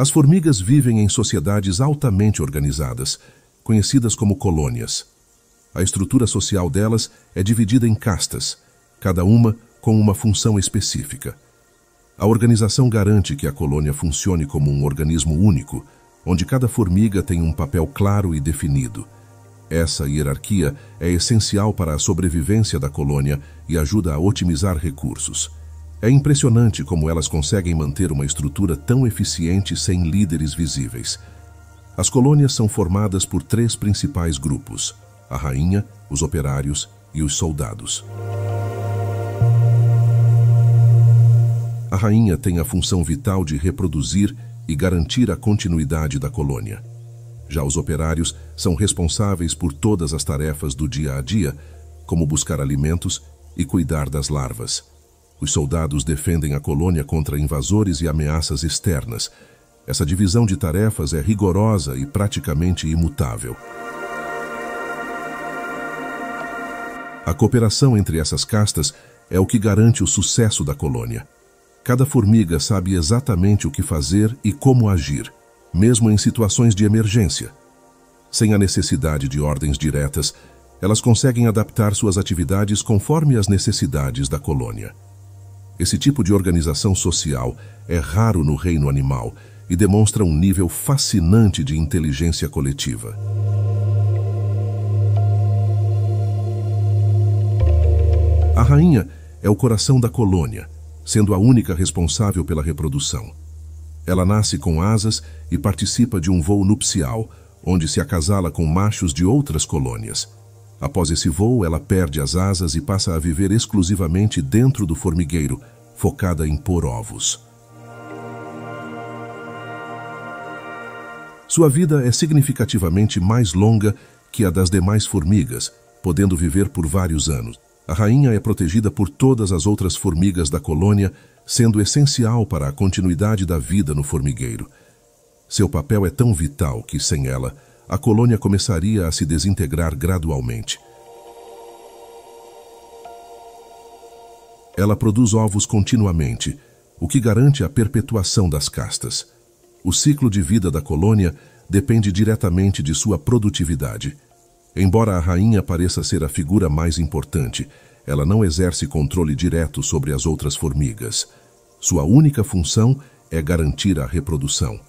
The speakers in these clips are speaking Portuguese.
As formigas vivem em sociedades altamente organizadas, conhecidas como colônias. A estrutura social delas é dividida em castas, cada uma com uma função específica. A organização garante que a colônia funcione como um organismo único, onde cada formiga tem um papel claro e definido. Essa hierarquia é essencial para a sobrevivência da colônia e ajuda a otimizar recursos. É impressionante como elas conseguem manter uma estrutura tão eficiente sem líderes visíveis. As colônias são formadas por 3 principais grupos: a rainha, os operários e os soldados. A rainha tem a função vital de reproduzir e garantir a continuidade da colônia. Já os operários são responsáveis por todas as tarefas do dia a dia, como buscar alimentos e cuidar das larvas. Os soldados defendem a colônia contra invasores e ameaças externas. Essa divisão de tarefas é rigorosa e praticamente imutável. A cooperação entre essas castas é o que garante o sucesso da colônia. Cada formiga sabe exatamente o que fazer e como agir, mesmo em situações de emergência. Sem a necessidade de ordens diretas, elas conseguem adaptar suas atividades conforme as necessidades da colônia. Esse tipo de organização social é raro no reino animal e demonstra um nível fascinante de inteligência coletiva. A rainha é o coração da colônia, sendo a única responsável pela reprodução. Ela nasce com asas e participa de um voo nupcial, onde se acasala com machos de outras colônias. Após esse voo, ela perde as asas e passa a viver exclusivamente dentro do formigueiro, focada em pôr ovos. Sua vida é significativamente mais longa que a das demais formigas, podendo viver por vários anos. A rainha é protegida por todas as outras formigas da colônia, sendo essencial para a continuidade da vida no formigueiro. Seu papel é tão vital que, sem ela, a colônia começaria a se desintegrar gradualmente. Ela produz ovos continuamente, o que garante a perpetuação das castas. O ciclo de vida da colônia depende diretamente de sua produtividade. Embora a rainha pareça ser a figura mais importante, ela não exerce controle direto sobre as outras formigas. Sua única função é garantir a reprodução.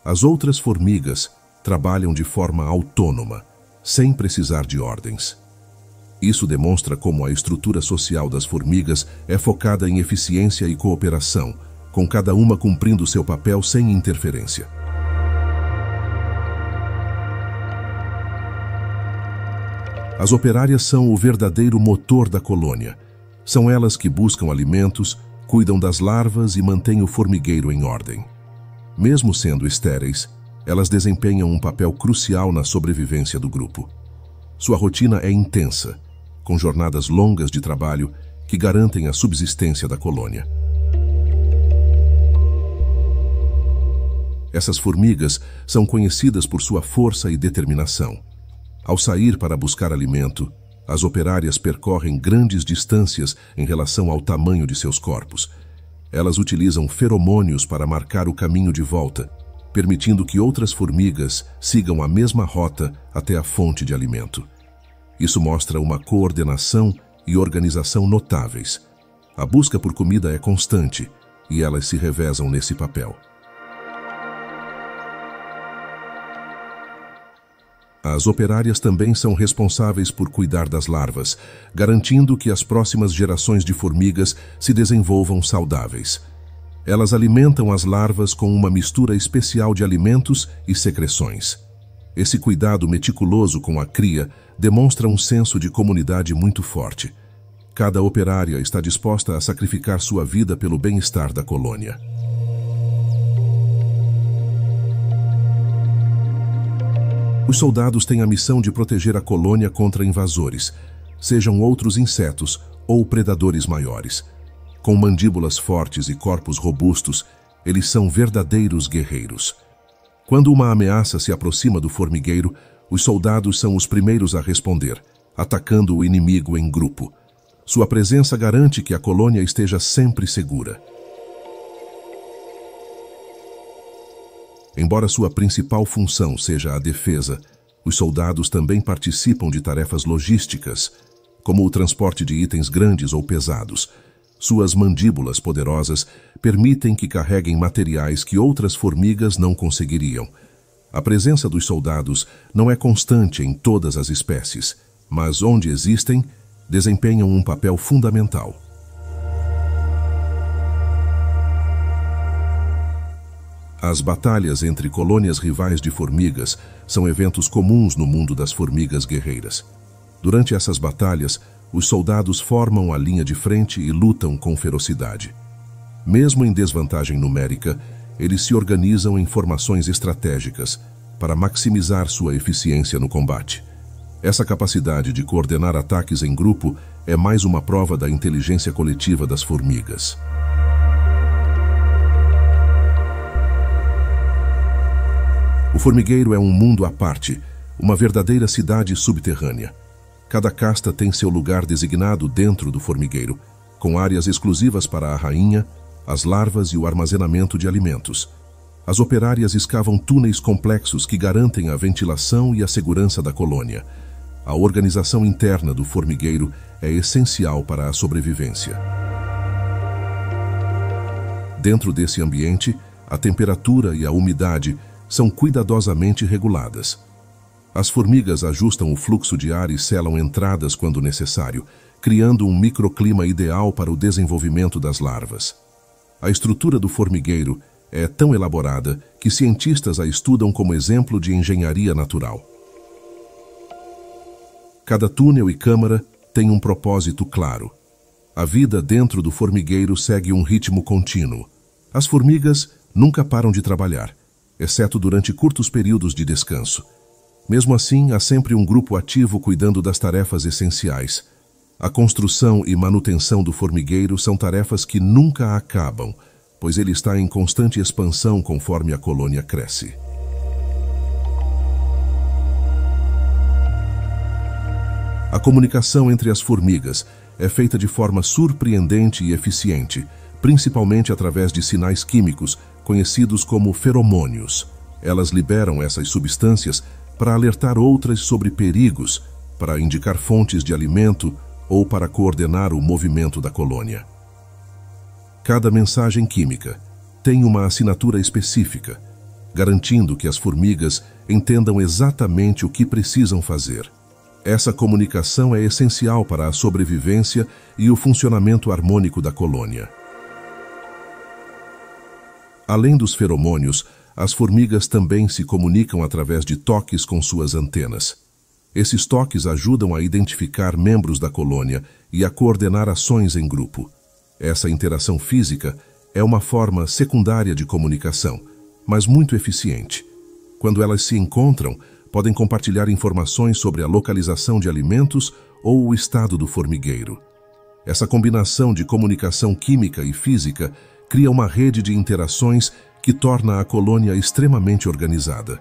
As outras formigas trabalham de forma autônoma, sem precisar de ordens. Isso demonstra como a estrutura social das formigas é focada em eficiência e cooperação, com cada uma cumprindo seu papel sem interferência. As operárias são o verdadeiro motor da colônia. São elas que buscam alimentos, cuidam das larvas e mantêm o formigueiro em ordem. Mesmo sendo estéreis, elas desempenham um papel crucial na sobrevivência do grupo. Sua rotina é intensa, com jornadas longas de trabalho que garantem a subsistência da colônia. Essas formigas são conhecidas por sua força e determinação. Ao sair para buscar alimento, as operárias percorrem grandes distâncias em relação ao tamanho de seus corpos. Elas utilizam feromônios para marcar o caminho de volta, permitindo que outras formigas sigam a mesma rota até a fonte de alimento. Isso mostra uma coordenação e organização notáveis. A busca por comida é constante e elas se revezam nesse papel. As operárias também são responsáveis por cuidar das larvas, garantindo que as próximas gerações de formigas se desenvolvam saudáveis. Elas alimentam as larvas com uma mistura especial de alimentos e secreções. Esse cuidado meticuloso com a cria demonstra um senso de comunidade muito forte. Cada operária está disposta a sacrificar sua vida pelo bem-estar da colônia. Os soldados têm a missão de proteger a colônia contra invasores, sejam outros insetos ou predadores maiores. Com mandíbulas fortes e corpos robustos, eles são verdadeiros guerreiros. Quando uma ameaça se aproxima do formigueiro, os soldados são os primeiros a responder, atacando o inimigo em grupo. Sua presença garante que a colônia esteja sempre segura. Embora sua principal função seja a defesa, os soldados também participam de tarefas logísticas, como o transporte de itens grandes ou pesados. Suas mandíbulas poderosas permitem que carreguem materiais que outras formigas não conseguiriam. A presença dos soldados não é constante em todas as espécies, mas onde existem, desempenham um papel fundamental. As batalhas entre colônias rivais de formigas são eventos comuns no mundo das formigas guerreiras. Durante essas batalhas, os soldados formam a linha de frente e lutam com ferocidade. Mesmo em desvantagem numérica, eles se organizam em formações estratégicas para maximizar sua eficiência no combate. Essa capacidade de coordenar ataques em grupo é mais uma prova da inteligência coletiva das formigas. O formigueiro é um mundo à parte, uma verdadeira cidade subterrânea. Cada casta tem seu lugar designado dentro do formigueiro, com áreas exclusivas para a rainha, as larvas e o armazenamento de alimentos. As operárias escavam túneis complexos que garantem a ventilação e a segurança da colônia. A organização interna do formigueiro é essencial para a sobrevivência. Dentro desse ambiente, a temperatura e a umidade são cuidadosamente reguladas. As formigas ajustam o fluxo de ar e selam entradas quando necessário, criando um microclima ideal para o desenvolvimento das larvas. A estrutura do formigueiro é tão elaborada que cientistas a estudam como exemplo de engenharia natural. Cada túnel e câmara tem um propósito claro. A vida dentro do formigueiro segue um ritmo contínuo. As formigas nunca param de trabalhar, exceto durante curtos períodos de descanso. Mesmo assim, há sempre um grupo ativo cuidando das tarefas essenciais. A construção e manutenção do formigueiro são tarefas que nunca acabam, pois ele está em constante expansão conforme a colônia cresce. A comunicação entre as formigas é feita de forma surpreendente e eficiente, principalmente através de sinais químicos conhecidos como feromônios. Elas liberam essas substâncias para alertar outras sobre perigos, para indicar fontes de alimento ou para coordenar o movimento da colônia. Cada mensagem química tem uma assinatura específica, garantindo que as formigas entendam exatamente o que precisam fazer. Essa comunicação é essencial para a sobrevivência e o funcionamento harmônico da colônia. Além dos feromônios, as formigas também se comunicam através de toques com suas antenas. Esses toques ajudam a identificar membros da colônia e a coordenar ações em grupo. Essa interação física é uma forma secundária de comunicação, mas muito eficiente. Quando elas se encontram, podem compartilhar informações sobre a localização de alimentos ou o estado do formigueiro. Essa combinação de comunicação química e física cria uma rede de interações que torna a colônia extremamente organizada.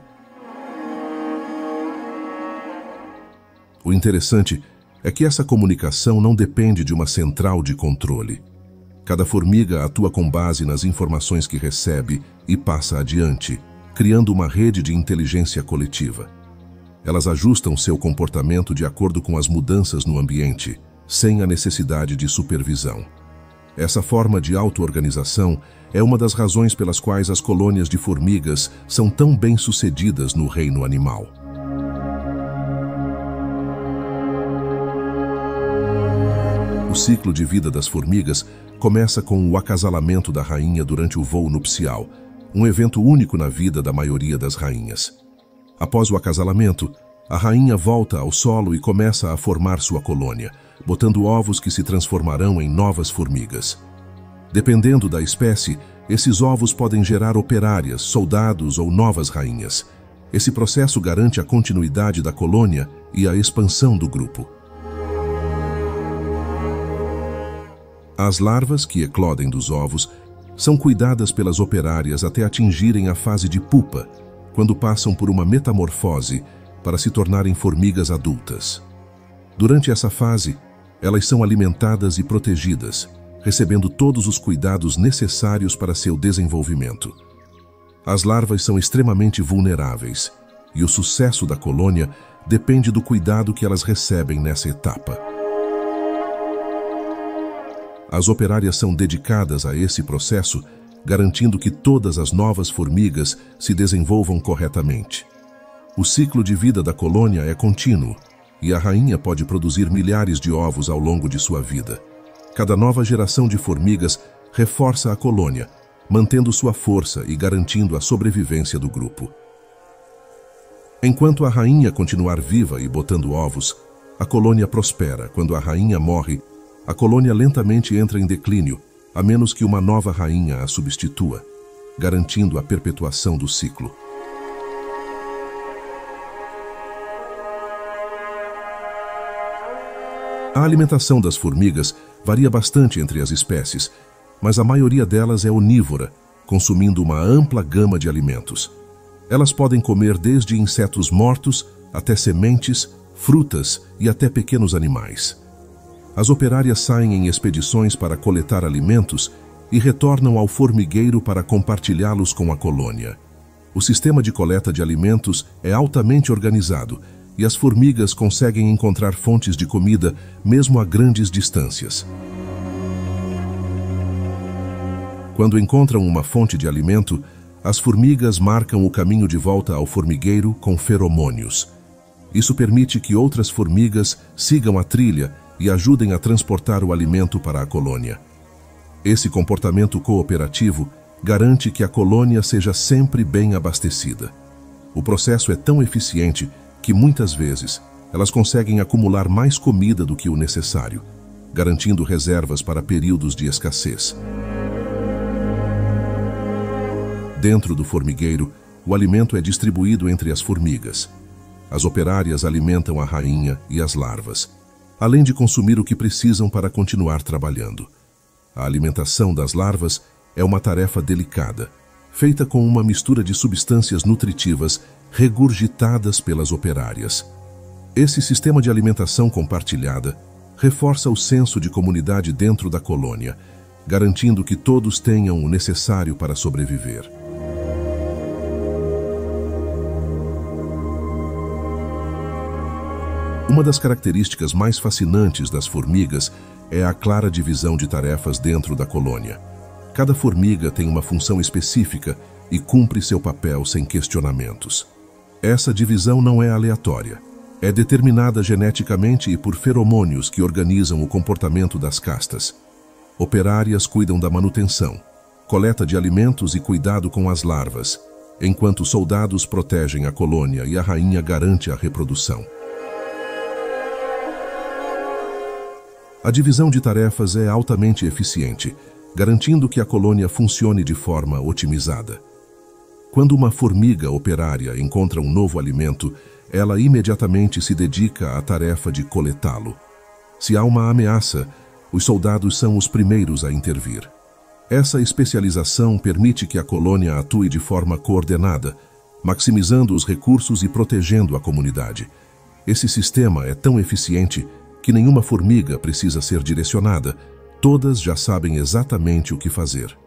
O interessante é que essa comunicação não depende de uma central de controle. Cada formiga atua com base nas informações que recebe e passa adiante, criando uma rede de inteligência coletiva. Elas ajustam seu comportamento de acordo com as mudanças no ambiente, sem a necessidade de supervisão. Essa forma de auto-organização é uma das razões pelas quais as colônias de formigas são tão bem-sucedidas no reino animal. O ciclo de vida das formigas começa com o acasalamento da rainha durante o voo nupcial, um evento único na vida da maioria das rainhas. Após o acasalamento, a rainha volta ao solo e começa a formar sua colônia, botando ovos que se transformarão em novas formigas. Dependendo da espécie, esses ovos podem gerar operárias, soldados ou novas rainhas. Esse processo garante a continuidade da colônia e a expansão do grupo. As larvas que eclodem dos ovos são cuidadas pelas operárias até atingirem a fase de pupa, quando passam por uma metamorfose para se tornarem formigas adultas. Durante essa fase, elas são alimentadas e protegidas, recebendo todos os cuidados necessários para seu desenvolvimento. As larvas são extremamente vulneráveis, e o sucesso da colônia depende do cuidado que elas recebem nessa etapa. As operárias são dedicadas a esse processo, garantindo que todas as novas formigas se desenvolvam corretamente. O ciclo de vida da colônia é contínuo, e a rainha pode produzir milhares de ovos ao longo de sua vida. Cada nova geração de formigas reforça a colônia, mantendo sua força e garantindo a sobrevivência do grupo. Enquanto a rainha continuar viva e botando ovos, a colônia prospera. Quando a rainha morre, a colônia lentamente entra em declínio, a menos que uma nova rainha a substitua, garantindo a perpetuação do ciclo. A alimentação das formigas varia bastante entre as espécies, mas a maioria delas é onívora, consumindo uma ampla gama de alimentos. Elas podem comer desde insetos mortos até sementes, frutas e até pequenos animais. As operárias saem em expedições para coletar alimentos e retornam ao formigueiro para compartilhá-los com a colônia. O sistema de coleta de alimentos é altamente organizado e as formigas conseguem encontrar fontes de comida mesmo a grandes distâncias. Quando encontram uma fonte de alimento, as formigas marcam o caminho de volta ao formigueiro com feromônios. Isso permite que outras formigas sigam a trilha e ajudem a transportar o alimento para a colônia. Esse comportamento cooperativo garante que a colônia seja sempre bem abastecida. O processo é tão eficiente que muitas vezes elas conseguem acumular mais comida do que o necessário, garantindo reservas para períodos de escassez. Dentro do formigueiro, o alimento é distribuído entre as formigas. As operárias alimentam a rainha e as larvas, além de consumir o que precisam para continuar trabalhando. A alimentação das larvas é uma tarefa delicada, feita com uma mistura de substâncias nutritivas regurgitadas pelas operárias. Esse sistema de alimentação compartilhada reforça o senso de comunidade dentro da colônia, garantindo que todos tenham o necessário para sobreviver. Uma das características mais fascinantes das formigas é a clara divisão de tarefas dentro da colônia. Cada formiga tem uma função específica e cumpre seu papel sem questionamentos. Essa divisão não é aleatória. É determinada geneticamente e por feromônios que organizam o comportamento das castas. Operárias cuidam da manutenção, coleta de alimentos e cuidado com as larvas, enquanto soldados protegem a colônia e a rainha garante a reprodução. A divisão de tarefas é altamente eficiente, garantindo que a colônia funcione de forma otimizada. Quando uma formiga operária encontra um novo alimento, ela imediatamente se dedica à tarefa de coletá-lo. Se há uma ameaça, os soldados são os primeiros a intervir. Essa especialização permite que a colônia atue de forma coordenada, maximizando os recursos e protegendo a comunidade. Esse sistema é tão eficiente que nenhuma formiga precisa ser direcionada, todas já sabem exatamente o que fazer.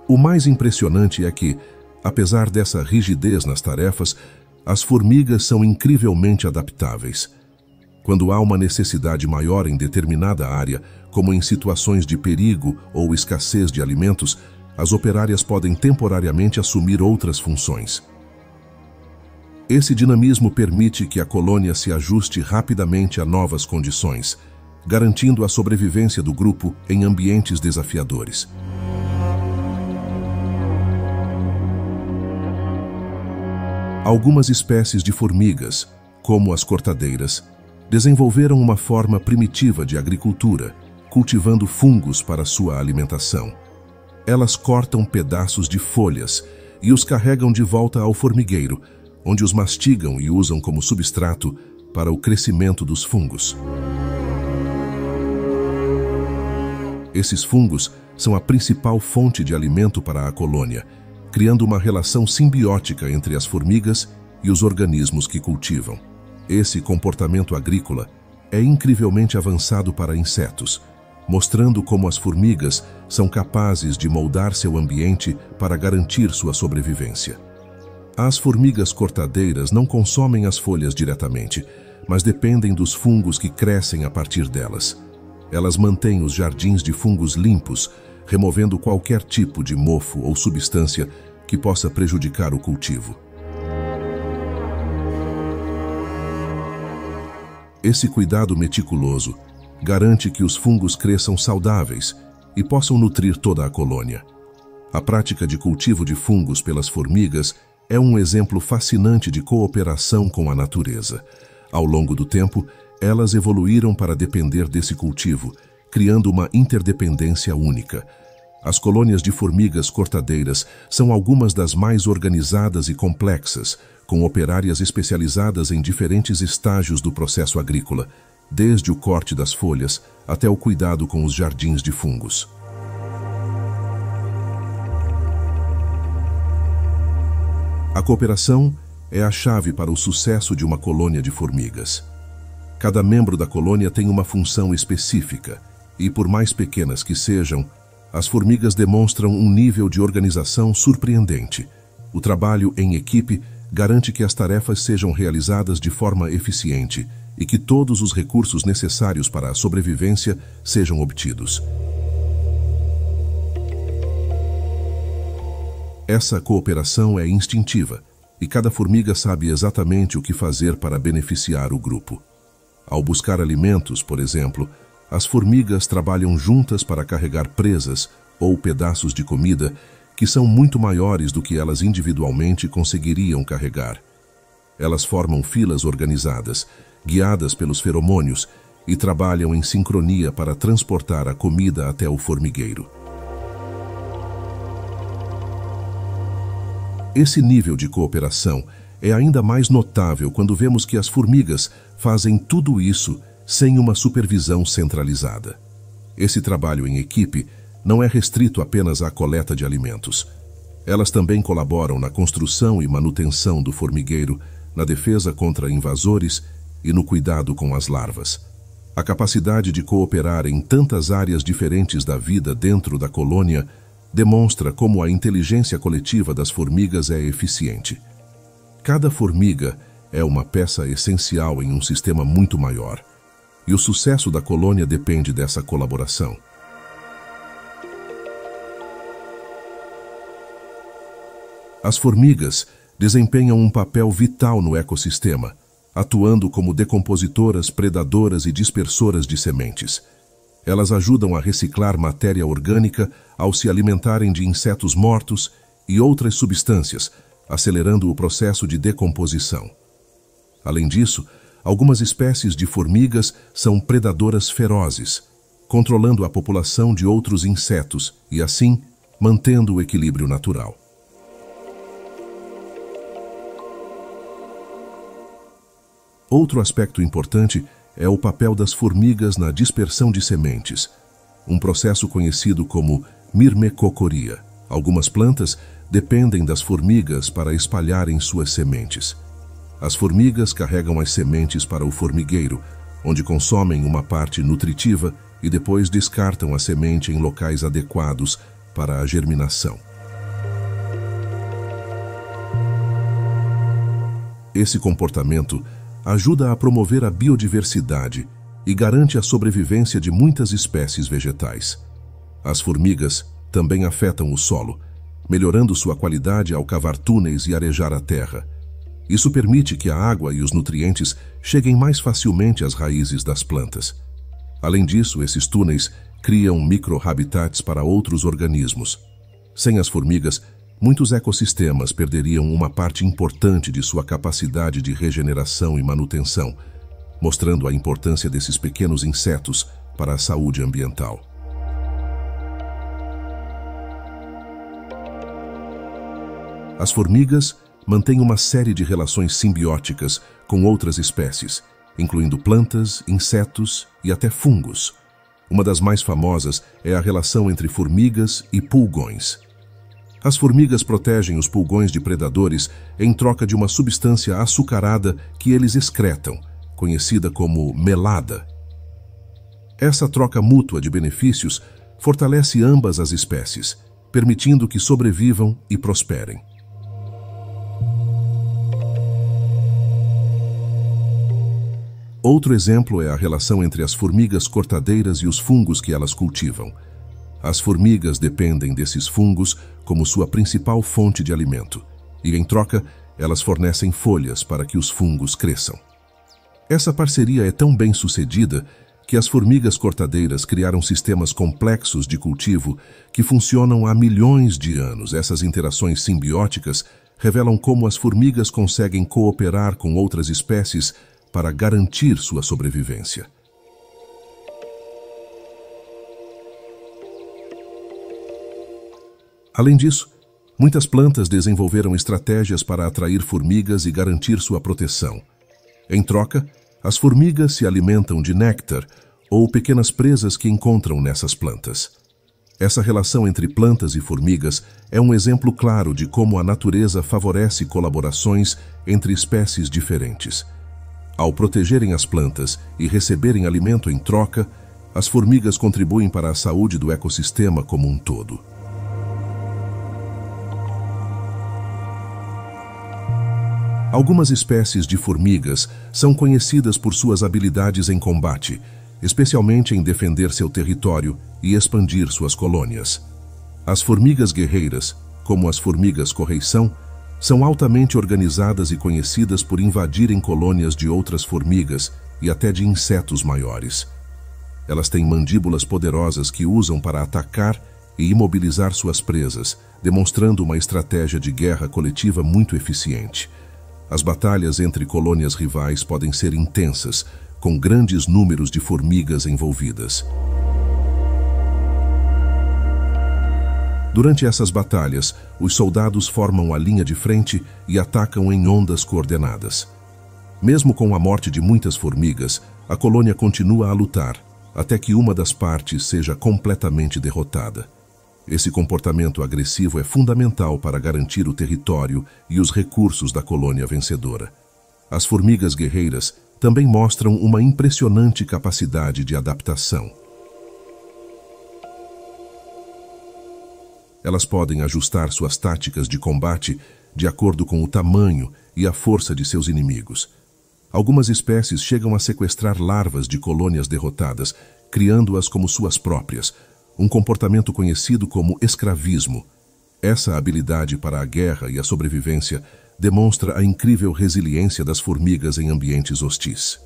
O mais impressionante é que, apesar dessa rigidez nas tarefas, as formigas são incrivelmente adaptáveis. Quando há uma necessidade maior em determinada área, como em situações de perigo ou escassez de alimentos, as operárias podem temporariamente assumir outras funções. Esse dinamismo permite que a colônia se ajuste rapidamente a novas condições, garantindo a sobrevivência do grupo em ambientes desafiadores. Algumas espécies de formigas, como as cortadeiras, desenvolveram uma forma primitiva de agricultura, cultivando fungos para sua alimentação. Elas cortam pedaços de folhas e os carregam de volta ao formigueiro, onde os mastigam e usam como substrato para o crescimento dos fungos. Esses fungos são a principal fonte de alimento para a colônia, criando uma relação simbiótica entre as formigas e os organismos que cultivam. Esse comportamento agrícola é incrivelmente avançado para insetos, mostrando como as formigas são capazes de moldar seu ambiente para garantir sua sobrevivência. As formigas cortadeiras não consomem as folhas diretamente, mas dependem dos fungos que crescem a partir delas. Elas mantêm os jardins de fungos limpos, removendo qualquer tipo de mofo ou substância que possa prejudicar o cultivo. Esse cuidado meticuloso garante que os fungos cresçam saudáveis e possam nutrir toda a colônia. A prática de cultivo de fungos pelas formigas é um exemplo fascinante de cooperação com a natureza. Ao longo do tempo, elas evoluíram para depender desse cultivo, criando uma interdependência única. As colônias de formigas cortadeiras são algumas das mais organizadas e complexas, com operárias especializadas em diferentes estágios do processo agrícola, desde o corte das folhas até o cuidado com os jardins de fungos. A cooperação é a chave para o sucesso de uma colônia de formigas. Cada membro da colônia tem uma função específica e, por mais pequenas que sejam, as formigas demonstram um nível de organização surpreendente. O trabalho em equipe garante que as tarefas sejam realizadas de forma eficiente e que todos os recursos necessários para a sobrevivência sejam obtidos. Essa cooperação é instintiva e cada formiga sabe exatamente o que fazer para beneficiar o grupo. Ao buscar alimentos, por exemplo, as formigas trabalham juntas para carregar presas ou pedaços de comida que são muito maiores do que elas individualmente conseguiriam carregar. Elas formam filas organizadas, guiadas pelos feromônios, e trabalham em sincronia para transportar a comida até o formigueiro. Esse nível de cooperação é ainda mais notável quando vemos que as formigas fazem tudo isso sem uma supervisão centralizada. Esse trabalho em equipe não é restrito apenas à coleta de alimentos. Elas também colaboram na construção e manutenção do formigueiro, na defesa contra invasores e no cuidado com as larvas. A capacidade de cooperar em tantas áreas diferentes da vida dentro da colônia demonstra como a inteligência coletiva das formigas é eficiente. Cada formiga é uma peça essencial em um sistema muito maior, e o sucesso da colônia depende dessa colaboração. As formigas desempenham um papel vital no ecossistema, atuando como decompositoras, predadoras e dispersoras de sementes. Elas ajudam a reciclar matéria orgânica ao se alimentarem de insetos mortos e outras substâncias, acelerando o processo de decomposição. Além disso, algumas espécies de formigas são predadoras ferozes, controlando a população de outros insetos e, assim, mantendo o equilíbrio natural. Outro aspecto importante é o papel das formigas na dispersão de sementes, um processo conhecido como mirmecocoria. Algumas plantas dependem das formigas para espalharem suas sementes. As formigas carregam as sementes para o formigueiro, onde consomem uma parte nutritiva e depois descartam a semente em locais adequados para a germinação. Esse comportamento ajuda a promover a biodiversidade e garante a sobrevivência de muitas espécies vegetais. As formigas também afetam o solo, melhorando sua qualidade ao cavar túneis e arejar a terra. Isso permite que a água e os nutrientes cheguem mais facilmente às raízes das plantas. Além disso, esses túneis criam micro-habitats para outros organismos. Sem as formigas, muitos ecossistemas perderiam uma parte importante de sua capacidade de regeneração e manutenção, mostrando a importância desses pequenos insetos para a saúde ambiental. As formigas mantêm uma série de relações simbióticas com outras espécies, incluindo plantas, insetos e até fungos. Uma das mais famosas é a relação entre formigas e pulgões. As formigas protegem os pulgões de predadores em troca de uma substância açucarada que eles excretam, conhecida como melada. Essa troca mútua de benefícios fortalece ambas as espécies, permitindo que sobrevivam e prosperem. Outro exemplo é a relação entre as formigas cortadeiras e os fungos que elas cultivam. As formigas dependem desses fungos como sua principal fonte de alimento, e, em troca, elas fornecem folhas para que os fungos cresçam. Essa parceria é tão bem sucedida que as formigas cortadeiras criaram sistemas complexos de cultivo que funcionam há milhões de anos. Essas interações simbióticas revelam como as formigas conseguem cooperar com outras espécies para garantir sua sobrevivência. Além disso, muitas plantas desenvolveram estratégias para atrair formigas e garantir sua proteção. Em troca, as formigas se alimentam de néctar ou pequenas presas que encontram nessas plantas. Essa relação entre plantas e formigas é um exemplo claro de como a natureza favorece colaborações entre espécies diferentes. Ao protegerem as plantas e receberem alimento em troca, as formigas contribuem para a saúde do ecossistema como um todo. Algumas espécies de formigas são conhecidas por suas habilidades em combate, especialmente em defender seu território e expandir suas colônias. As formigas guerreiras, como as formigas correição, são altamente organizadas e conhecidas por invadirem colônias de outras formigas e até de insetos maiores. Elas têm mandíbulas poderosas que usam para atacar e imobilizar suas presas, demonstrando uma estratégia de guerra coletiva muito eficiente. As batalhas entre colônias rivais podem ser intensas, com grandes números de formigas envolvidas. Durante essas batalhas, os soldados formam a linha de frente e atacam em ondas coordenadas. Mesmo com a morte de muitas formigas, a colônia continua a lutar, até que uma das partes seja completamente derrotada. Esse comportamento agressivo é fundamental para garantir o território e os recursos da colônia vencedora. As formigas guerreiras também mostram uma impressionante capacidade de adaptação. Elas podem ajustar suas táticas de combate de acordo com o tamanho e a força de seus inimigos. Algumas espécies chegam a sequestrar larvas de colônias derrotadas, criando-as como suas próprias, um comportamento conhecido como escravismo. Essa habilidade para a guerra e a sobrevivência demonstra a incrível resiliência das formigas em ambientes hostis.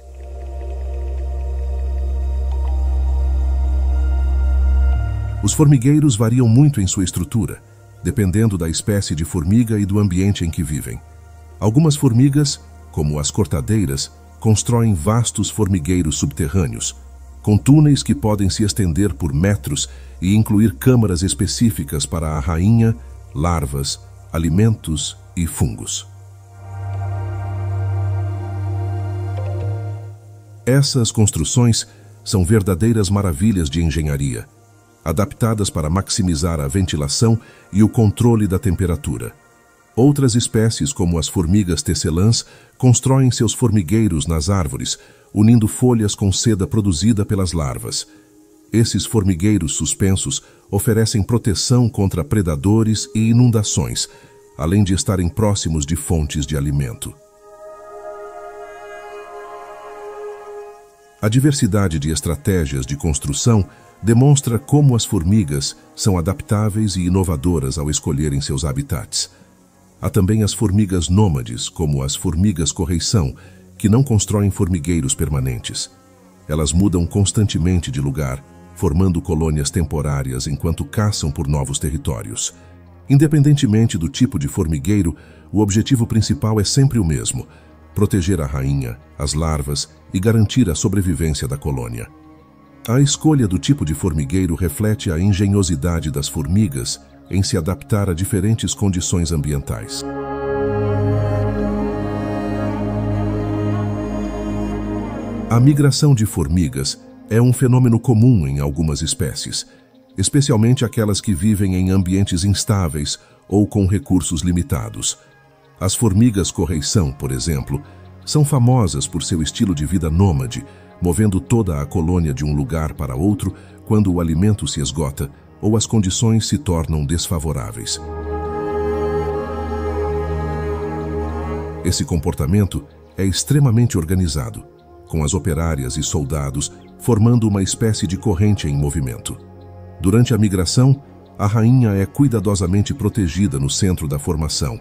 Os formigueiros variam muito em sua estrutura, dependendo da espécie de formiga e do ambiente em que vivem. Algumas formigas, como as cortadeiras, constroem vastos formigueiros subterrâneos, com túneis que podem se estender por metros e incluir câmaras específicas para a rainha, larvas, alimentos e fungos. Essas construções são verdadeiras maravilhas de engenharia, adaptadas para maximizar a ventilação e o controle da temperatura. Outras espécies, como as formigas tecelãs, constroem seus formigueiros nas árvores, unindo folhas com seda produzida pelas larvas. Esses formigueiros suspensos oferecem proteção contra predadores e inundações, além de estarem próximos de fontes de alimento. A diversidade de estratégias de construção demonstra como as formigas são adaptáveis e inovadoras ao escolherem seus habitats. Há também as formigas nômades, como as formigas correição, que não constroem formigueiros permanentes. Elas mudam constantemente de lugar, formando colônias temporárias enquanto caçam por novos territórios. Independentemente do tipo de formigueiro, o objetivo principal é sempre o mesmo: proteger a rainha, as larvas e garantir a sobrevivência da colônia. A escolha do tipo de formigueiro reflete a engenhosidade das formigas em se adaptar a diferentes condições ambientais. A migração de formigas é um fenômeno comum em algumas espécies, especialmente aquelas que vivem em ambientes instáveis ou com recursos limitados. As formigas correição, por exemplo, são famosas por seu estilo de vida nômade, movendo toda a colônia de um lugar para outro quando o alimento se esgota ou as condições se tornam desfavoráveis. Esse comportamento é extremamente organizado, com as operárias e soldados formando uma espécie de corrente em movimento. Durante a migração, a rainha é cuidadosamente protegida no centro da formação,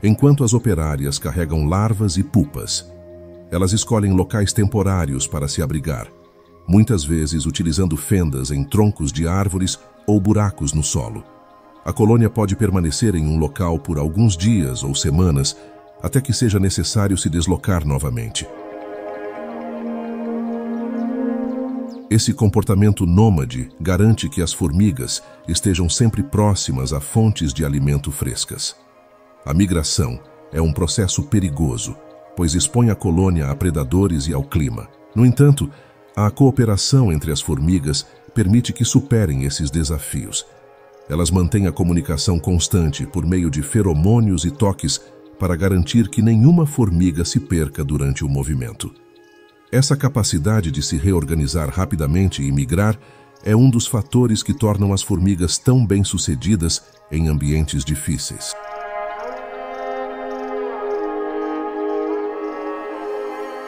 enquanto as operárias carregam larvas e pupas. Elas escolhem locais temporários para se abrigar, muitas vezes utilizando fendas em troncos de árvores ou buracos no solo. A colônia pode permanecer em um local por alguns dias ou semanas, até que seja necessário se deslocar novamente. Esse comportamento nômade garante que as formigas estejam sempre próximas a fontes de alimento frescas. A migração é um processo perigoso, pois expõe a colônia a predadores e ao clima. No entanto, a cooperação entre as formigas permite que superem esses desafios. Elas mantêm a comunicação constante por meio de feromônios e toques para garantir que nenhuma formiga se perca durante o movimento. Essa capacidade de se reorganizar rapidamente e migrar é um dos fatores que tornam as formigas tão bem-sucedidas em ambientes difíceis.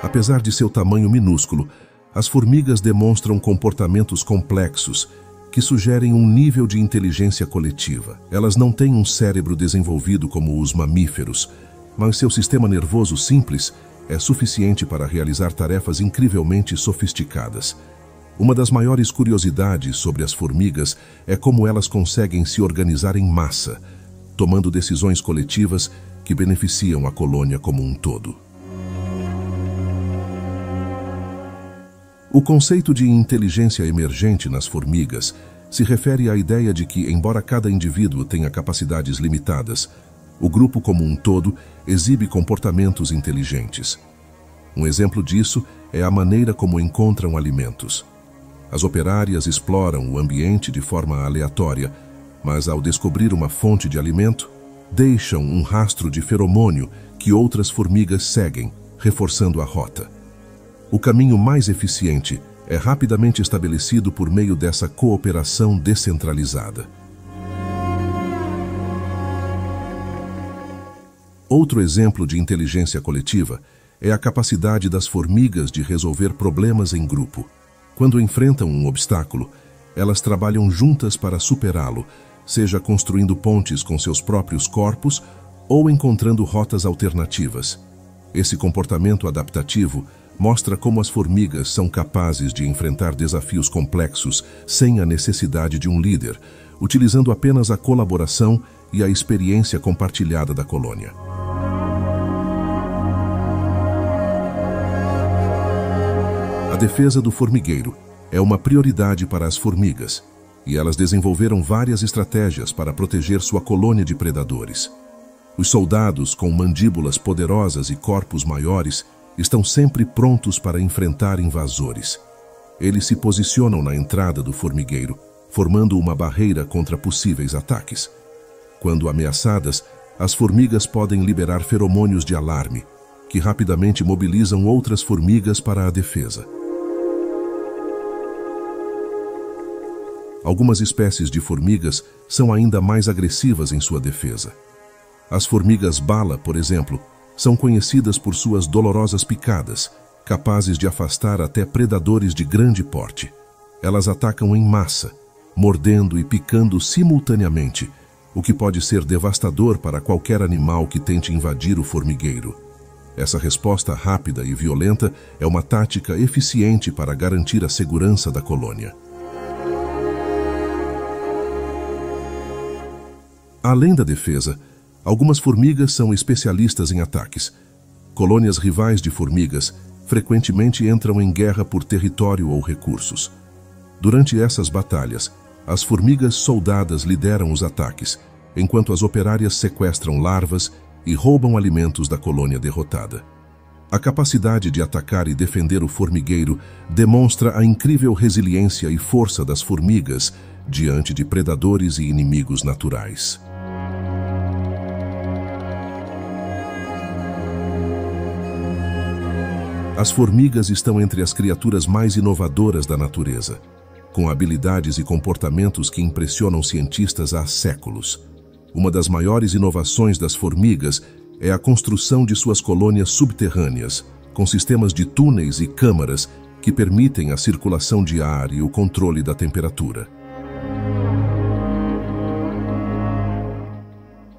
Apesar de seu tamanho minúsculo, as formigas demonstram comportamentos complexos que sugerem um nível de inteligência coletiva. Elas não têm um cérebro desenvolvido como os mamíferos, mas seu sistema nervoso simples é suficiente para realizar tarefas incrivelmente sofisticadas. Uma das maiores curiosidades sobre as formigas é como elas conseguem se organizar em massa, tomando decisões coletivas que beneficiam a colônia como um todo. O conceito de inteligência emergente nas formigas se refere à ideia de que, embora cada indivíduo tenha capacidades limitadas, o grupo como um todo exibe comportamentos inteligentes. Um exemplo disso é a maneira como encontram alimentos. As operárias exploram o ambiente de forma aleatória, mas ao descobrir uma fonte de alimento, deixam um rastro de feromônio que outras formigas seguem, reforçando a rota. O caminho mais eficiente é rapidamente estabelecido por meio dessa cooperação descentralizada. Outro exemplo de inteligência coletiva é a capacidade das formigas de resolver problemas em grupo. Quando enfrentam um obstáculo, elas trabalham juntas para superá-lo, seja construindo pontes com seus próprios corpos ou encontrando rotas alternativas. Esse comportamento adaptativo mostra como as formigas são capazes de enfrentar desafios complexos sem a necessidade de um líder, utilizando apenas a colaboração e a experiência compartilhada da colônia. A defesa do formigueiro é uma prioridade para as formigas, e elas desenvolveram várias estratégias para proteger sua colônia de predadores. Os soldados, com mandíbulas poderosas e corpos maiores, estão sempre prontos para enfrentar invasores. Eles se posicionam na entrada do formigueiro, formando uma barreira contra possíveis ataques. Quando ameaçadas, as formigas podem liberar feromônios de alarme, que rapidamente mobilizam outras formigas para a defesa. Algumas espécies de formigas são ainda mais agressivas em sua defesa. As formigas bala, por exemplo, são conhecidas por suas dolorosas picadas, capazes de afastar até predadores de grande porte. Elas atacam em massa, mordendo e picando simultaneamente, o que pode ser devastador para qualquer animal que tente invadir o formigueiro. Essa resposta rápida e violenta é uma tática eficiente para garantir a segurança da colônia. Além da defesa, algumas formigas são especialistas em ataques. Colônias rivais de formigas frequentemente entram em guerra por território ou recursos. Durante essas batalhas, as formigas soldadas lideram os ataques, enquanto as operárias sequestram larvas e roubam alimentos da colônia derrotada. A capacidade de atacar e defender o formigueiro demonstra a incrível resiliência e força das formigas diante de predadores e inimigos naturais. As formigas estão entre as criaturas mais inovadoras da natureza, com habilidades e comportamentos que impressionam cientistas há séculos. Uma das maiores inovações das formigas é a construção de suas colônias subterrâneas, com sistemas de túneis e câmaras que permitem a circulação de ar e o controle da temperatura.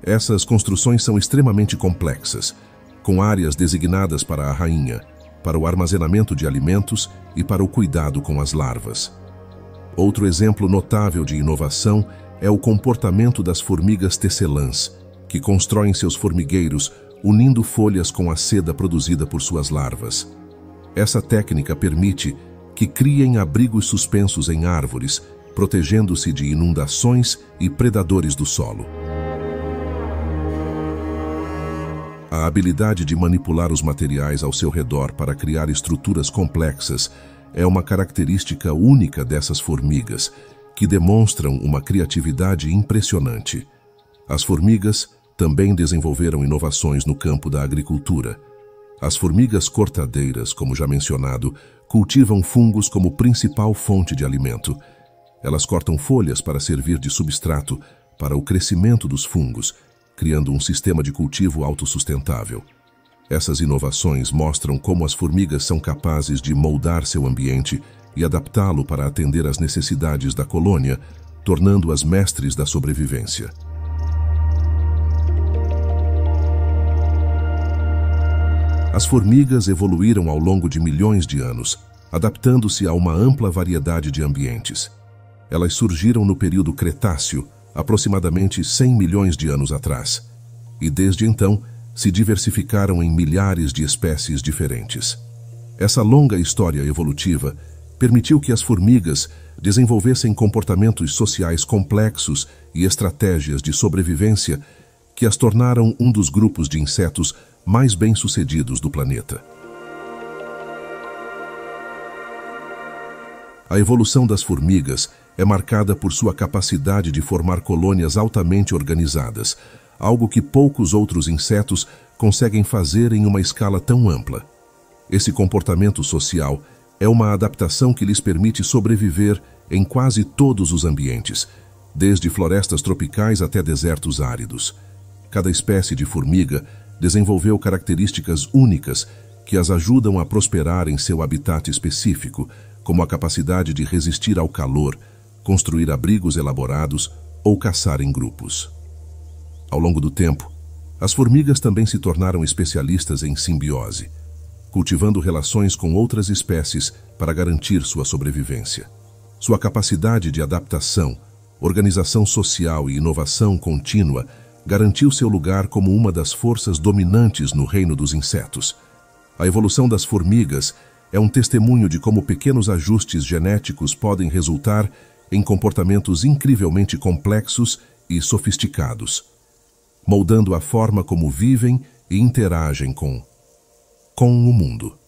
Essas construções são extremamente complexas, com áreas designadas para a rainha, para o armazenamento de alimentos e para o cuidado com as larvas. Outro exemplo notável de inovação é o comportamento das formigas tecelãs, que constroem seus formigueiros unindo folhas com a seda produzida por suas larvas. Essa técnica permite que criem abrigos suspensos em árvores, protegendo-se de inundações e predadores do solo. A habilidade de manipular os materiais ao seu redor para criar estruturas complexas é uma característica única dessas formigas, que demonstram uma criatividade impressionante. As formigas também desenvolveram inovações no campo da agricultura. As formigas cortadeiras, como já mencionado, cultivam fungos como principal fonte de alimento. Elas cortam folhas para servir de substrato para o crescimento dos fungos, criando um sistema de cultivo autossustentável. Essas inovações mostram como as formigas são capazes de moldar seu ambiente e adaptá-lo para atender às necessidades da colônia, tornando-as mestres da sobrevivência. As formigas evoluíram ao longo de milhões de anos, adaptando-se a uma ampla variedade de ambientes. Elas surgiram no período Cretáceo, aproximadamente 100 milhões de anos atrás, e desde então se diversificaram em milhares de espécies diferentes. Essa longa história evolutiva permitiu que as formigas desenvolvessem comportamentos sociais complexos e estratégias de sobrevivência que as tornaram um dos grupos de insetos mais bem-sucedidos do planeta. A evolução das formigas é marcada por sua capacidade de formar colônias altamente organizadas, algo que poucos outros insetos conseguem fazer em uma escala tão ampla. Esse comportamento social é uma adaptação que lhes permite sobreviver em quase todos os ambientes, desde florestas tropicais até desertos áridos. Cada espécie de formiga desenvolveu características únicas que as ajudam a prosperar em seu habitat específico, como a capacidade de resistir ao calor, construir abrigos elaborados ou caçar em grupos. Ao longo do tempo, as formigas também se tornaram especialistas em simbiose, cultivando relações com outras espécies para garantir sua sobrevivência. Sua capacidade de adaptação, organização social e inovação contínua garantiu seu lugar como uma das forças dominantes no reino dos insetos. A evolução das formigas é um testemunho de como pequenos ajustes genéticos podem resultar em comportamentos incrivelmente complexos e sofisticados, moldando a forma como vivem e interagem com o mundo.